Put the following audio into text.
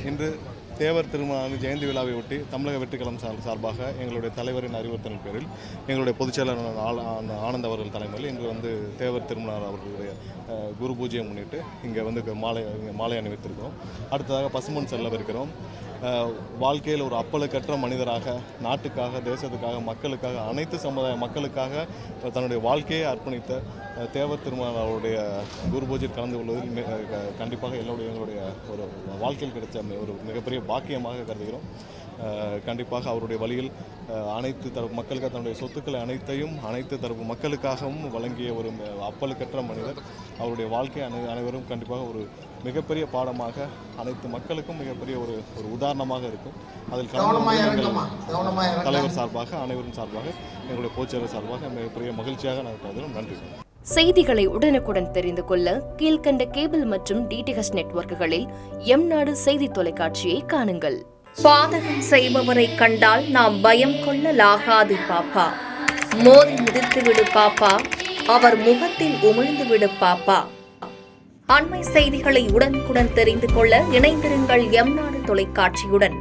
இன்று தேவர் திருமண ஜெயந்தி விழாவை ஒட்டி தமிழக வெற்றிக்கலம் சார்பாக எங்களுடைய தலைவரின் அறிவுறுத்தலின் பேரில் எங்களுடைய பொதுச்செயலாளர் ஆனந்த் அவர்கள் தலைமையில் இன்று தேவர் திருமணர் அவர்களுடைய குரு பூஜையை முன்னிட்டு இங்கே மாலை அணிவித்திருக்கிறோம். அடுத்ததாக பசுமண் செல்லவிருக்கிறோம். வாழ்க்கையில் ஒரு அப்பழுக்கற்ற மனிதராக நாட்டுக்காக, தேசத்துக்காக, மக்களுக்காக, அனைத்து சமுதாய மக்களுக்காக தன்னுடைய வாழ்க்கையை அர்ப்பணித்த தேவர் திருமணர் அவருடைய குரு பூஜையில் கலந்து கொள்வதில் கண்டிப்பாக எங்களுடைய ஒரு வாழ்க்கையில் கிடைச்ச ஒரு மிகப்பெரிய பாக்கியமாக கருதுகிறோம். கண்டிப்பாக அவருடைய வழியில் அனைத்து தரப்பு மக்களுக்காக தன்னுடைய சொத்துக்களை அனைத்தையும் அனைத்து தரப்பு மக்களுக்காகவும் வழங்கிய ஒரு அப்பழுக்கற்ற மனிதர். அவருடைய வாழ்க்கை அனைவரும் கண்டிப்பாக ஒரு மிகப்பெரிய பாடமாக, அனைத்து மக்களுக்கும் மிகப்பெரிய ஒரு உதாரணமாக இருக்கும். அதில் தலைவர் சார்பாக, அனைவரும் சார்பாக, எங்களுடைய பொதுச்செயலர் சார்பாக மிகப்பெரிய மகிழ்ச்சியாக நான் கருதுகிறோம். நன்றி. செய்திகளை உடனுக்குடன் தெரிந்து கொள்ள கீழ்கண்ட கேபிள் மற்றும் டிடிஹெச் நெட்வொர்க்குகளில் எம்நாடு செய்தி தொலைக்காட்சியை காணுங்கள். பாதகம் செய்பவரை கண்டால் நாம் பயம் கொள்ளலாகாது பாப்பா. மோதி மிதித்து விடு பாப்பா, அவர் முகத்தில் உமிழ்ந்து விடு பாப்பா. அண்மை செய்திகளை உடனுக்குடன் தெரிந்து கொள்ள இணைந்திருங்கள் எம்நாடு தொலைக்காட்சியுடன்.